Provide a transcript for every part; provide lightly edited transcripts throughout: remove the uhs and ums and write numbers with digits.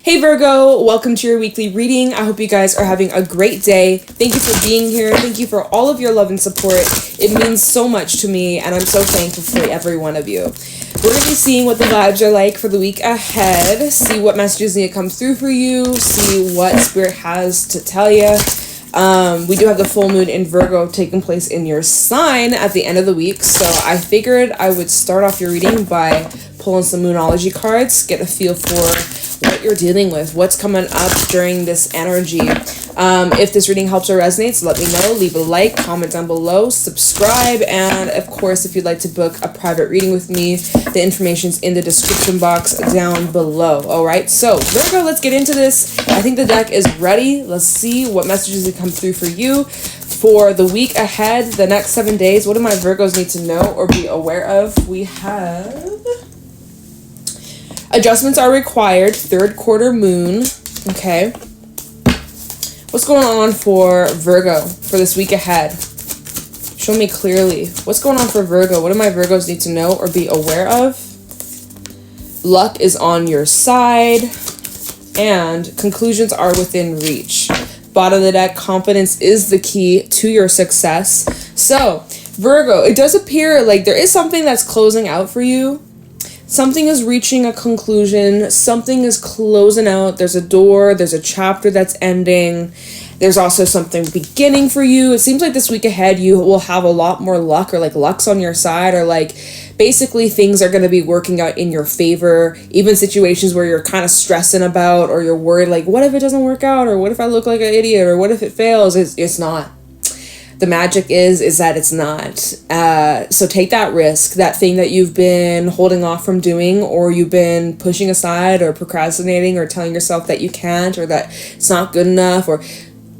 Hey Virgo, welcome to your weekly reading. I hope you guys are having a great day. Thank you for being here. Thank you for all of your love and support. It means so much to me, and I'm so thankful for every one of you. We're going to be seeing what the vibes are like for the week ahead, see what messages need to come through for you, see what Spirit has to tell you. We do have the full moon in Virgo taking place in your sign at the end of the week, so I figured I would start off your reading by pulling some Moonology cards, get a feel for what you're dealing with, what's coming up during this energy. If this reading helps or resonates, let me know. Leave a like, comment down below, subscribe, and of course, if you'd like to book a private reading with me, the information's in the description box down below. All right, so Virgo, let's get into this. I think the deck is ready. Let's see what messages have come through for you for the week ahead, the next 7 days. What do my Virgos need to know or be aware of? We have adjustments are required, third quarter moon. Okay. What's going on for Virgo for this week ahead? Show me clearly. What's going on for Virgo? What do my Virgos need to know or be aware of? Luck is on your side, and conclusions are within reach. Bottom of the deck, confidence is the key to your success. So, Virgo, it does appear like there is something that's closing out for you. Something is reaching a conclusion. Something is closing out. There's a door. There's a chapter that's ending. There's also something beginning for you. It seems like this week ahead you will have a lot more luck, or like luck's on your side, or like basically things are going to be working out in your favor. Even situations where you're kind of stressing about, or you're worried like, what if it doesn't work out? Or what if I look like an idiot? Or what if it fails? It's not. The magic is that it's not. So take that risk, that thing that you've been holding off from doing, or you've been pushing aside or procrastinating or telling yourself that you can't or that it's not good enough. Or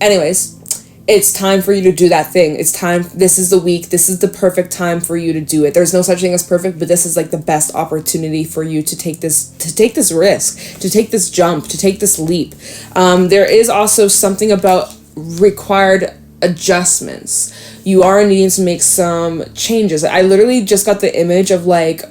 anyways, it's time for you to do that thing. It's time. This is the week. This is the perfect time for you to do it. There's no such thing as perfect, but this is like the best opportunity for you to take this risk, to take this jump, to take this leap. There is also something about required adjustments. You are needing to make some changes. I literally just got the image of like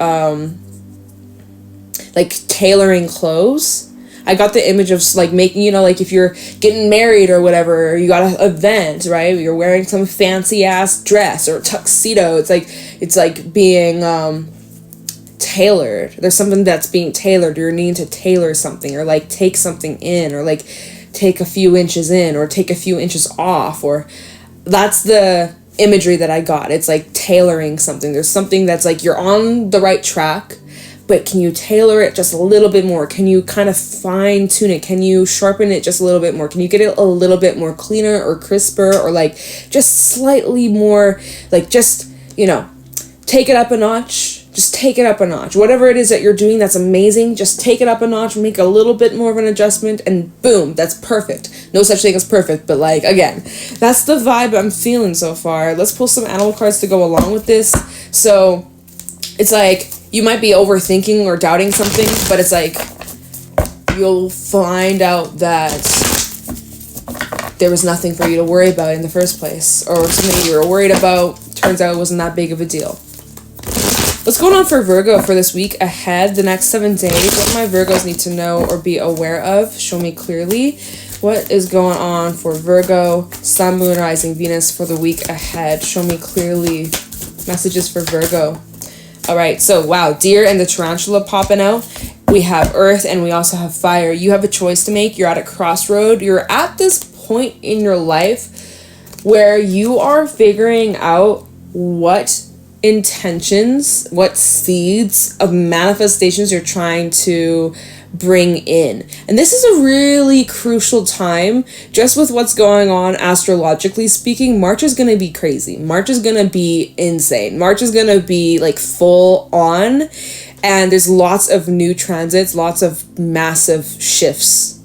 tailoring clothes. I got the image of like making, like if you're getting married or whatever, or you got an event, right? You're wearing some fancy ass dress or tuxedo. It's like being tailored. There's something that's being tailored. You're needing to tailor something, or like take something in, or like take a few inches in, or take a few inches off, or that's the imagery that I got. It's like tailoring something. There's something that's like you're on the right track, but can you tailor it just a little bit more? Can you kind of fine tune it? Can you sharpen it just a little bit more? Can you get it a little bit more cleaner or crisper, or like just slightly more, like just, take it up a notch. Just take it up a notch. Whatever it is that you're doing that's amazing, just take it up a notch, make a little bit more of an adjustment, and boom, that's perfect. No such thing as perfect, but like, again, that's the vibe I'm feeling so far. Let's pull some animal cards to go along with this. So it's like you might be overthinking or doubting something, but it's like you'll find out that there was nothing for you to worry about in the first place, or something you were worried about turns out it wasn't that big of a deal. What's going on for Virgo for this week ahead, the next 7 days? What do my Virgos need to know or be aware of? Show me clearly. What is going on for Virgo, Sun, Moon, Rising, Venus for the week ahead? Show me clearly. Messages for Virgo. All right, so wow, Deer and the Tarantula popping out. We have Earth and we also have Fire. You have a choice to make. You're at a crossroad. You're at this point in your life where you are figuring out what intentions, what seeds of manifestations you're trying to bring in. And this is a really crucial time, just with what's going on astrologically speaking. March is going to be crazy. March is going to be insane. March is going to be like full on, and there's lots of new transits, lots of massive shifts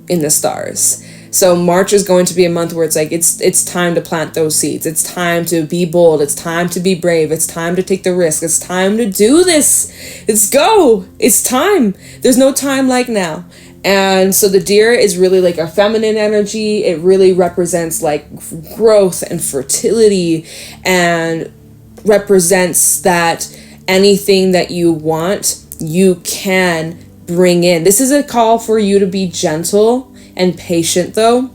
in the stars. So March is going to be a month where it's like, it's time to plant those seeds. It's time to be bold. It's time to be brave. It's time to take the risk. It's time to do this. Let's go. It's time. There's no time like now. And so the Deer is really like a feminine energy. It really represents like growth and fertility, and represents that anything that you want, you can bring in. This is a call for you to be gentle and patient, though,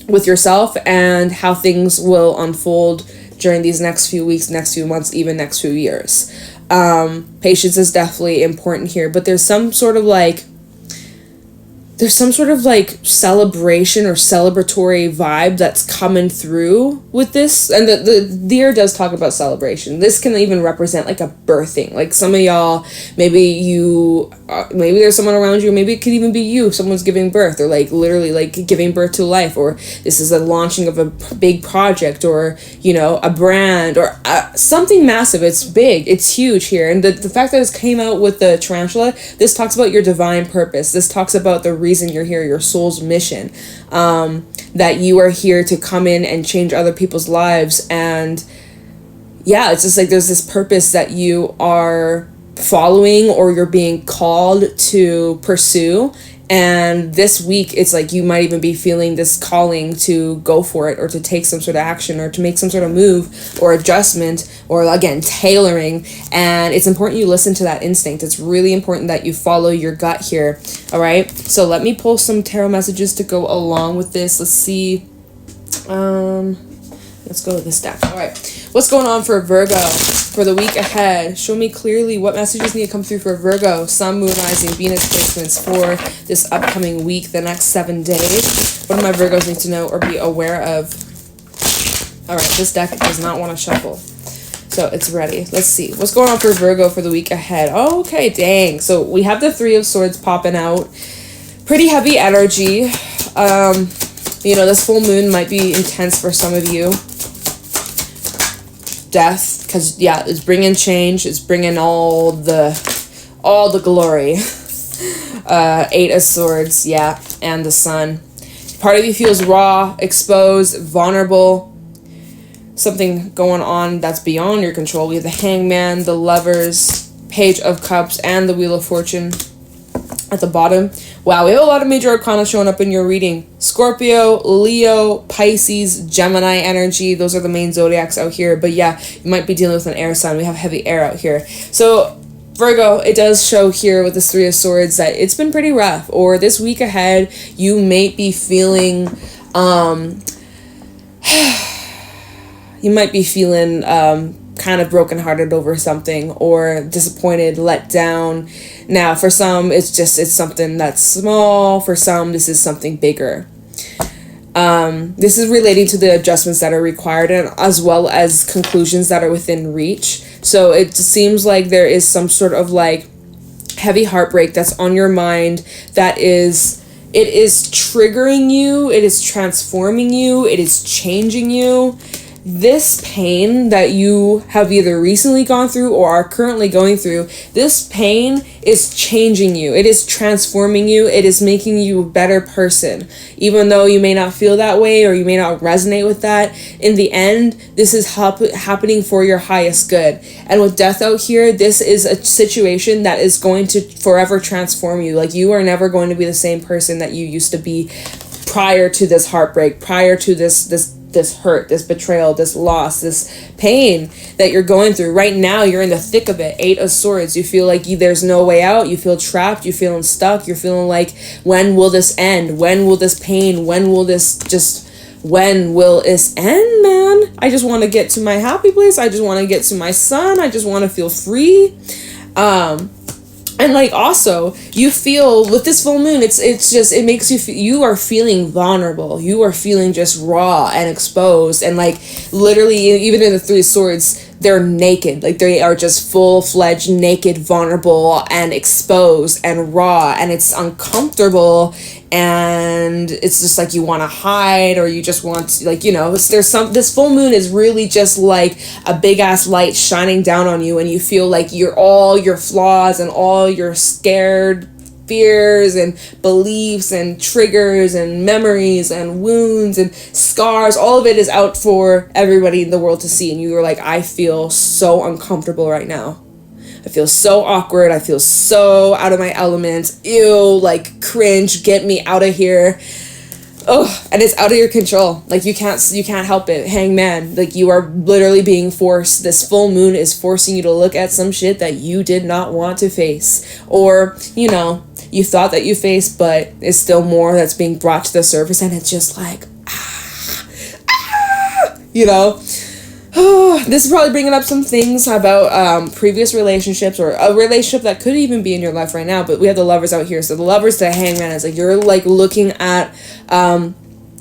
with yourself and how things will unfold during these next few weeks, next few months, even next few years. Patience is definitely important here, but there's some sort of like celebration or celebratory vibe that's coming through with this. And the deer does talk about celebration. This can even represent like a birthing. Like some of y'all, maybe there's someone around you, maybe it could even be you. Someone's giving birth, or like literally like giving birth to life, or this is a launching of a big project, or, you know, a brand, or something massive. It's big, it's huge here. And the fact that it came out with the tarantula, this talks about your divine purpose. This talks about the reason you're here, your soul's mission, that you are here to come in and change other people's lives. And yeah, it's just like there's this purpose that you are following, or you're being called to pursue. And this week, it's like you might even be feeling this calling to go for it, or to take some sort of action, or to make some sort of move or adjustment, or again, tailoring. And it's important you listen to that instinct. It's really important that you follow your gut here. All right. So let me pull some tarot messages to go along with this. Let's see. Let's go with this deck. All right. What's going on for Virgo for the week ahead? Show me clearly what messages need to come through for Virgo, Sun, Moon, Rising, Venus placements for this upcoming week, the next 7 days. What do my Virgos need to know or be aware of? All right. This deck does not want to shuffle, so it's ready. Let's see. What's going on for Virgo for the week ahead? Oh, okay. Dang. So we have the Three of Swords popping out. Pretty heavy energy. You know, this full moon might be intense for some of you. Death, because yeah, it's bringing change. It's bringing all the glory. Eight of Swords, yeah, and the Sun. Part of you feels raw, exposed, vulnerable. Something going on that's beyond your control. We have the Hangman, the Lovers, Page of Cups, and the Wheel of Fortune at the bottom. Wow, we have a lot of major arcana showing up in your reading. Scorpio, Leo, Pisces, Gemini energy. Those are the main zodiacs out here. But yeah, you might be dealing with an air sign. We have heavy air out here. So Virgo, it does show here with this Three of Swords that it's been pretty rough. Or this week ahead, you may be feeling... you might be feeling kind of brokenhearted over something, or disappointed, let down. Now, for some, it's something that's small. For some, this is something bigger. This is relating to the adjustments that are required, and as well as conclusions that are within reach. So it seems like there is some sort of like heavy heartbreak that's on your mind, that is triggering you, it is transforming you, it is changing you. This pain that you have either recently gone through or are currently going through, this pain is changing you. It is transforming you. It is making you a better person. Even though you may not feel that way, or you may not resonate with that, in the end, this is happening for your highest good. And with death out here, this is a situation that is going to forever transform you. Like, you are never going to be the same person that you used to be prior to this heartbreak, prior to this hurt, this betrayal, this loss, this pain that you're going through. Right now, you're in the thick of it. Eight of Swords. You feel like there's no way out. You feel trapped. You're feeling stuck. You're feeling like, when will this end? When will this pain? When will this end, man? I just want to get to my happy place. I just want to get to my son. I just want to feel free. And like, also, you feel with this full moon, it makes you you are feeling vulnerable. You are feeling just raw and exposed, and like literally, even in the Three of Swords, they're naked. Like, they are just full-fledged naked, vulnerable, and exposed and raw, and it's uncomfortable, and it's just like you want to hide, or you just want to, like, you know, this full moon is really just like a big ass light shining down on you, and you feel like all your flaws and all your scared fears and beliefs and triggers and memories and wounds and scars, all of it is out for everybody in the world to see. And you are like, I feel so uncomfortable right now. I feel so awkward. I feel so out of my element. Ew, like, cringe, get me out of here. Oh, and it's out of your control. Like, you can't help it. Hangman, like, you are literally being forced. This full moon is forcing you to look at some shit that you did not want to face. Or, you know, you thought that you faced, but it's still more that's being brought to the surface, and it's just like, you know. This is probably bringing up some things about previous relationships, or a relationship that could even be in your life right now, but we have the Lovers out here. So the Lovers to Hangman is like, you're like looking at,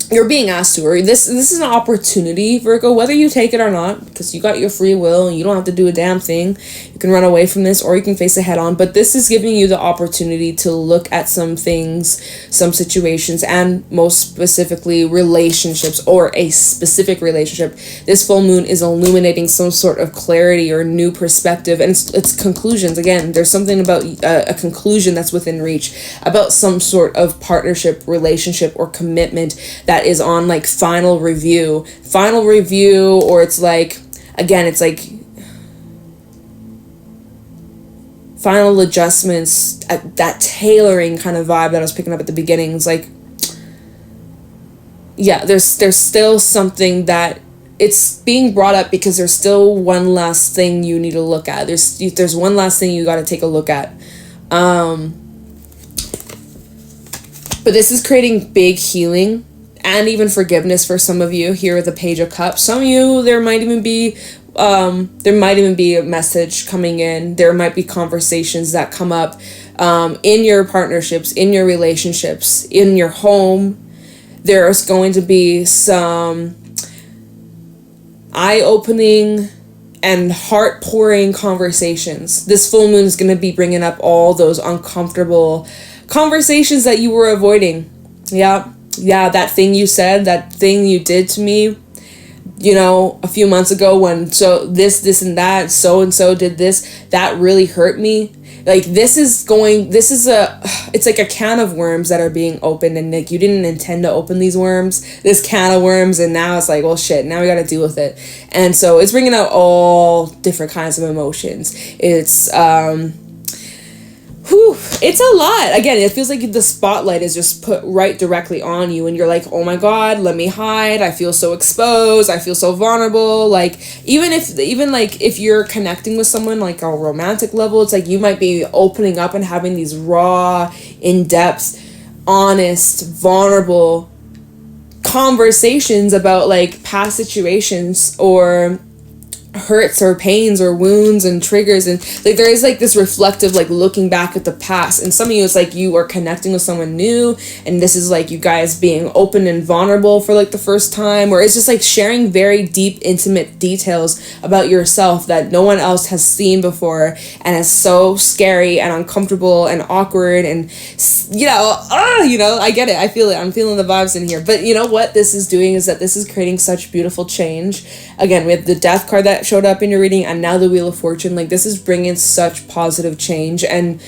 you're being asked to, or this is an opportunity, Virgo, whether you take it or not, because you got your free will and you don't have to do a damn thing. You can run away from this, or you can face it head on, but this is giving you the opportunity to look at some things, some situations, and most specifically relationships, or a specific relationship. This full moon is illuminating some sort of clarity or new perspective, and it's conclusions. Again, there's something about a conclusion that's within reach, about some sort of partnership, relationship, or commitment that is on like final review, or it's like, again, it's like final adjustments, that tailoring kind of vibe that I was picking up at the beginning. It's like, yeah, there's still something that it's being brought up because there's still one last thing you need to look at. There's one last thing you got to take a look at. But this is creating big healing and even forgiveness for some of you here with the Page of Cups. Some of you, there might even be a message coming in. There might be conversations that come up in your partnerships, in your relationships, in your home. There's going to be some eye-opening and heart-pouring conversations. This full moon is going to be bringing up all those uncomfortable conversations that you were avoiding. Yeah, that thing you said, that thing you did to me, you know, a few months ago when this and that, so and so did this, that really hurt me. Like, it's like a can of worms that are being opened, and like, you didn't intend to open these worms, this can of worms, and now it's like, well, shit, now we got to deal with it. And so it's bringing out all different kinds of emotions. It's it's a lot. Again, it feels like the spotlight is just put right directly on you, and you're like, oh my god, let me hide. I feel so exposed. I feel so vulnerable. Like, even if you're connecting with someone like a romantic level, it's like you might be opening up and having these raw, in-depth, honest, vulnerable conversations about like past situations, or hurts or pains or wounds and triggers, and like there is like this reflective, like looking back at the past. And some of you, it's like you are connecting with someone new, and this is like you guys being open and vulnerable for like the first time, or it's just like sharing very deep, intimate details about yourself that no one else has seen before, and it's so scary and uncomfortable and awkward, and I get it, I feel it, I'm feeling the vibes in here. But you know what this is doing is that this is creating such beautiful change. Again, we have the Death card that showed up in your reading, and now the Wheel of Fortune. Like, this is bringing such positive change, and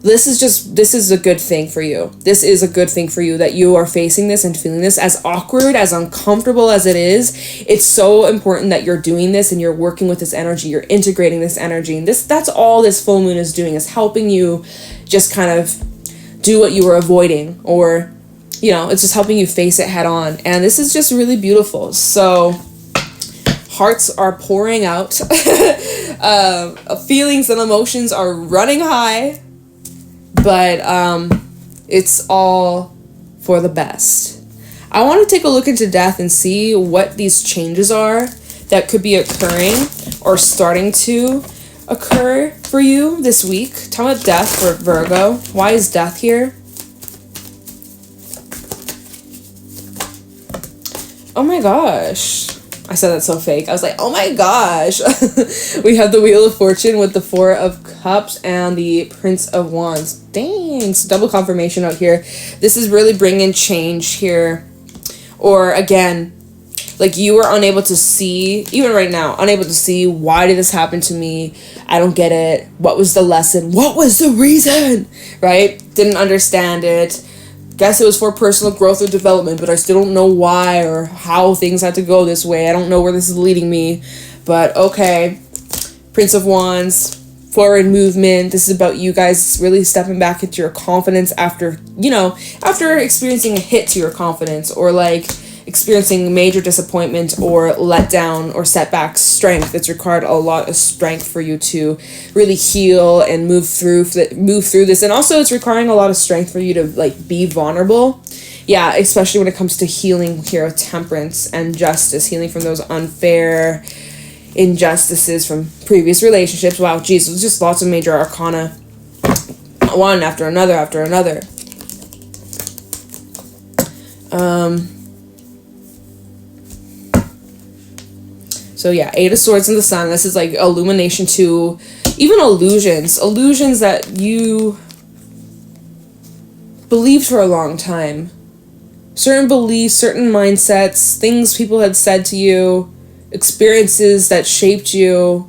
this is a good thing for you. This is a good thing for you that you are facing this and feeling this, as awkward, as uncomfortable as it is. It's so important that you're doing this and you're working with this energy, you're integrating this energy, and that's all this full moon is doing, is helping you just kind of do what you were avoiding, or it's just helping you face it head on. And this is just really beautiful. So hearts are pouring out. Feelings and emotions are running high, but it's all for the best. I want to take a look into death and see what these changes are that could be occurring or starting to occur for you this week. Tell me about death for Virgo. Why is death here? Oh my gosh. I said that so fake. I was like, oh my gosh. We have the Wheel of Fortune with the Four of Cups and the Prince of Wands. Dang, it's double confirmation out here. This is really bringing change here. Or again, like you were unable to see, even right now, unable to see, why did this happen to me? I don't get it. What was the lesson? What was the reason? Right? Didn't understand it. Guess it was for personal growth or development, but I still don't know why or how things had to go this way. I don't know where this is leading me, but okay. Prince of Wands, forward movement. This is about you guys really stepping back into your confidence after experiencing a hit to your confidence, or like experiencing major disappointment or letdown or setbacks, strength. It's required a lot of strength for you to really heal and move through this. And also it's requiring a lot of strength for you to like be vulnerable. Yeah, especially when it comes to healing here with temperance and justice, healing from those unfair injustices from previous relationships. Wow, geez, there's just lots of major arcana, one after another after another. So yeah, Eight of Swords in the Sun. This is like illumination to even illusions that you believed for a long time. Certain beliefs, certain mindsets, things people had said to you, experiences that shaped you,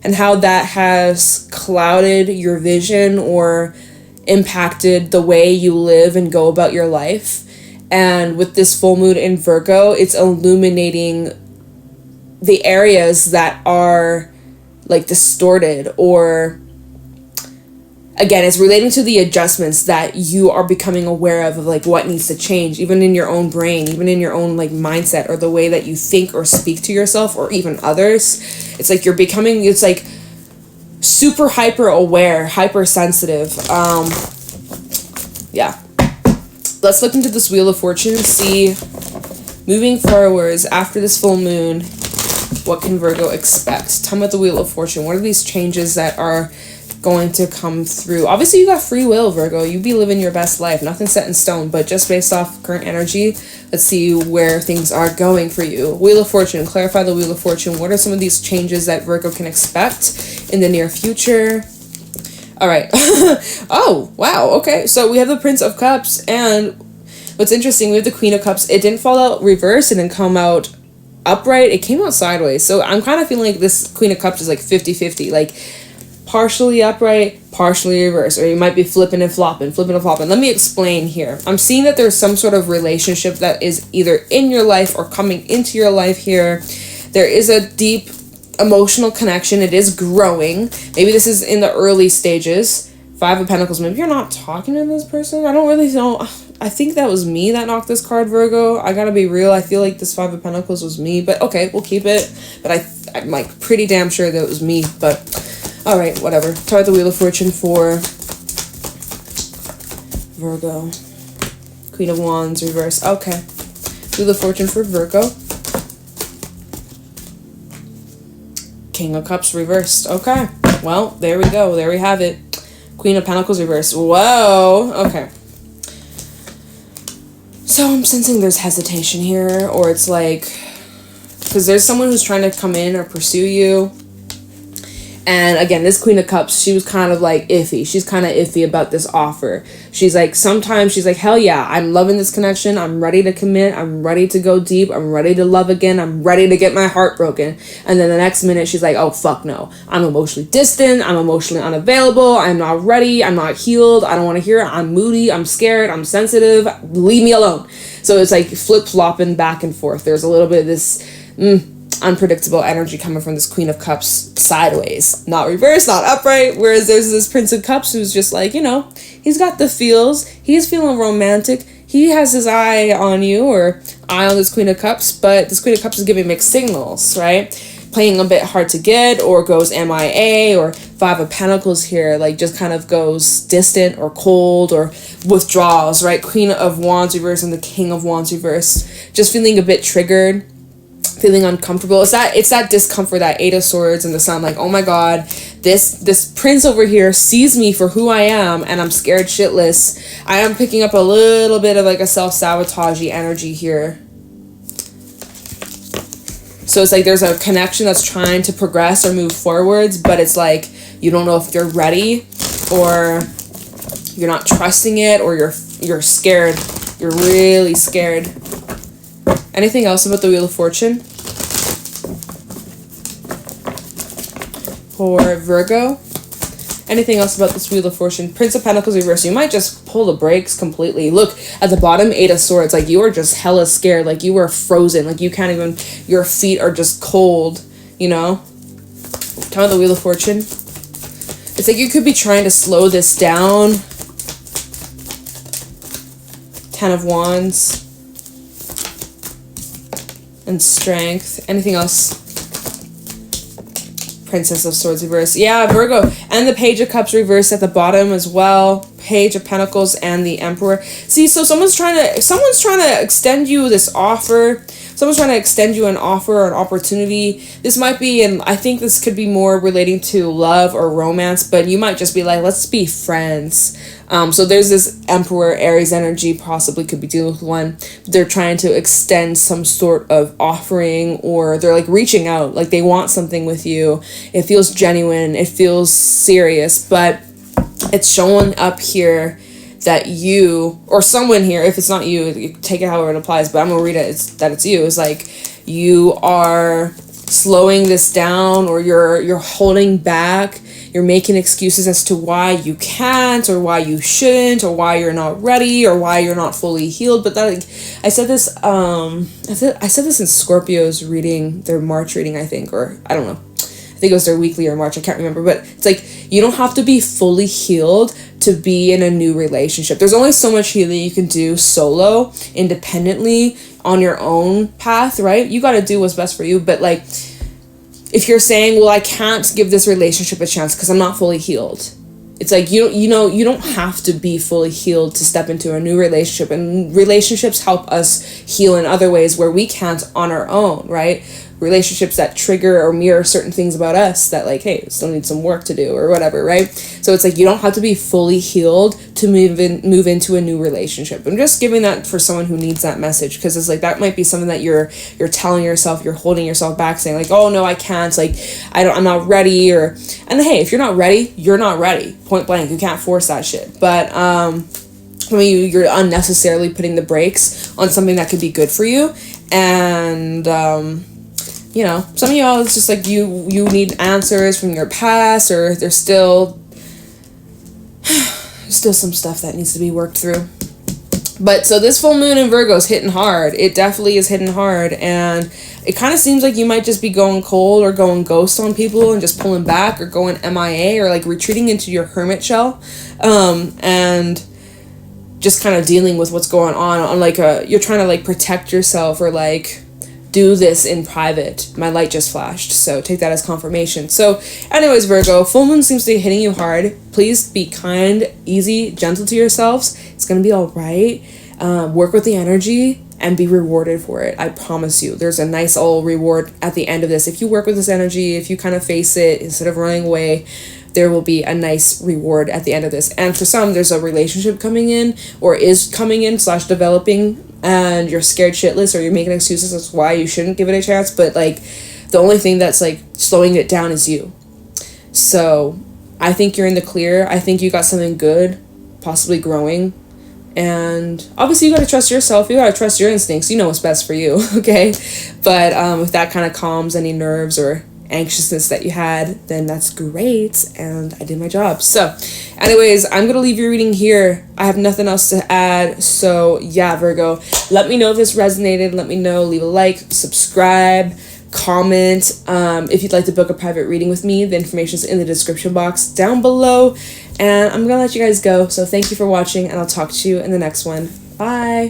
and how that has clouded your vision or impacted the way you live and go about your life. And with this full moon in Virgo, it's illuminating the areas that are like distorted, or again, it's relating to the adjustments that you are becoming aware of like what needs to change, even in your own brain, even in your own like mindset, or the way that you think or speak to yourself or even others. It's like you're becoming, it's like super hyper aware, hypersensitive. Yeah. Let's look into this Wheel of Fortune, see moving forwards after this full moon, what can Virgo expect? Tell me about the Wheel of Fortune. What are these changes that are going to come through? Obviously, you got free will, Virgo. You be living your best life. Nothing set in stone, but just based off current energy, let's see where things are going for you. Wheel of Fortune. Clarify the Wheel of Fortune. What are some of these changes that Virgo can expect in the near future? All right. Oh, wow. Okay. So we have the Prince of Cups, and what's interesting, we have the Queen of Cups. It didn't fall out reverse. It didn't come out upright. It came out sideways. So I'm kind of feeling like this Queen of Cups is like 50-50. Like partially upright, partially reverse. Or you might be flipping and flopping. Let me explain here. I'm seeing that there's some sort of relationship that is either in your life or coming into your life here. There is a deep emotional connection. It is growing. Maybe this is in the early stages. Five of Pentacles. Maybe you're not talking to this person. I don't really know. I think that was me that knocked this card, Virgo. I gotta be real. I feel like this Five of Pentacles was me. But okay, we'll keep it. But I'm like pretty damn sure that it was me. But alright, whatever. Try the Wheel of Fortune for Virgo. Queen of Wands, reverse. Okay. Wheel of Fortune for Virgo. King of Cups, reversed. Okay. Well, there we go. There we have it. Queen of Pentacles, reversed. Whoa. Okay. So I'm sensing there's hesitation here, or it's like, because there's someone who's trying to come in or pursue you. And again, this Queen of Cups, she was kind of like iffy. She's kind of iffy about this offer. She's like, sometimes she's like, hell yeah, I'm loving this connection. I'm ready to commit. I'm ready to go deep. I'm ready to love again. I'm ready to get my heart broken. And then the next minute, she's like, oh, fuck no. I'm emotionally distant. I'm emotionally unavailable. I'm not ready. I'm not healed. I don't want to hear it. I'm moody. I'm scared. I'm sensitive. Leave me alone. So it's like flip-flopping back and forth. There's a little bit of this unpredictable energy coming from this Queen of Cups sideways, not reverse, not upright. Whereas there's this Prince of Cups who's just like, you know, he's got the feels, he's feeling romantic, he has his eye on you, or eye on this Queen of Cups, but this Queen of Cups is giving mixed signals, right? Playing a bit hard to get, or goes MIA, or Five of Pentacles here, like just kind of goes distant or cold or withdraws, right? Queen of Wands reverse and the King of Wands reverse, just feeling a bit triggered, feeling uncomfortable. It's that discomfort, that Eight of Swords and the Sun, like, oh my god, this prince over here sees me for who I am, and I'm scared shitless. I am picking up a little bit of like a self-sabotagey energy here. So it's like there's a connection that's trying to progress or move forwards, but it's like you don't know if you're ready, or you're not trusting it, or you're scared. You're really scared. Anything else about the Wheel of Fortune for Virgo? Anything else about this Wheel of Fortune? Prince of Pentacles reverse. You might just pull the brakes completely. Look at the bottom, Eight of Swords. Like you are just hella scared. Like you are frozen. Like you can't even. Your feet are just cold. You know. Tell me the Wheel of Fortune. It's like you could be trying to slow this down. Ten of Wands. and Strength. Anything else? Princess of Swords reverse. Yeah, Virgo. And the Page of Cups reversed at the bottom as well. Page of Pentacles and the Emperor. See, so someone's trying to extend you this offer. Someone's trying to extend you an offer or an opportunity. This might be, and I think this could be more relating to love or romance, but you might just be like, let's be friends. So there's this Emperor, Aries energy, possibly could be dealing with one. They're trying to extend some sort of offering, or they're like reaching out, like they want something with you. It feels genuine, it feels serious, but it's showing up here that you, or someone here, if it's not you, take it however it applies, but I'm gonna read it, it's you. It's like you are slowing this down, or you're holding back. You're making excuses as to why you can't, or why you shouldn't, or why you're not ready, or why you're not fully healed. But that, like, I said this in Scorpio's reading, their March reading, I think, or I don't know. I think it was their weekly or March, I can't remember. But it's like, you don't have to be fully healed to be in a new relationship. There's only so much healing you can do solo, independently, on your own path, right? You got to do what's best for you. But like, if you're saying, well, I can't give this relationship a chance because I'm not fully healed, it's like, you don't have to be fully healed to step into a new relationship. And relationships help us heal in other ways where we can't on our own, right? Relationships that trigger or mirror certain things about us that, like, hey, still need some work to do or whatever, right? So it's like, you don't have to be fully healed to move into a new relationship. I'm just giving that for someone who needs that message, because it's like, that might be something that you're telling yourself, you're holding yourself back, saying like, oh no, I can't, like, I'm not ready, and hey, if you're not ready, you're not ready, point blank. You can't force that shit. But you're unnecessarily putting the brakes on something that could be good for you. And some of y'all, it's just like you need answers from your past, or there's still some stuff that needs to be worked through. But so this full moon in Virgo is hitting hard. It definitely is hitting hard, and it kind of seems like you might just be going cold or going ghost on people and just pulling back, or going MIA, or like retreating into your hermit shell, and just kind of dealing with what's going on like you're trying to like protect yourself, or like do this in private. My light just flashed, so take that as confirmation. So anyways, Virgo, full moon seems to be hitting you hard. Please be kind, easy, gentle to yourselves. It's gonna be all right. Work with the energy and be rewarded for it. I promise you, there's a nice old reward at the end of this. If you work with this energy, if you kind of face it instead of running away, there will be a nice reward at the end of this. And for some, there's a relationship coming in, or is coming in / developing, and you're scared shitless, or you're making excuses as to why you shouldn't give it a chance. But like, the only thing that's like slowing it down is you. So I think you're in the clear. I think you got something good, possibly growing. And obviously you got to trust yourself. You got to trust your instincts. You know what's best for you. Okay. But if that kind of calms any nerves or anxiousness that you had, then that's great, and I did my job. So anyways, I'm gonna leave your reading here. I have nothing else to add. So yeah, Virgo, let me know if this resonated. Let me know. Leave a like, subscribe, comment. If you'd like to book a private reading with me, the information is in the description box down below. And I'm gonna let you guys go. So thank you for watching, and I'll talk to you in the next one. Bye.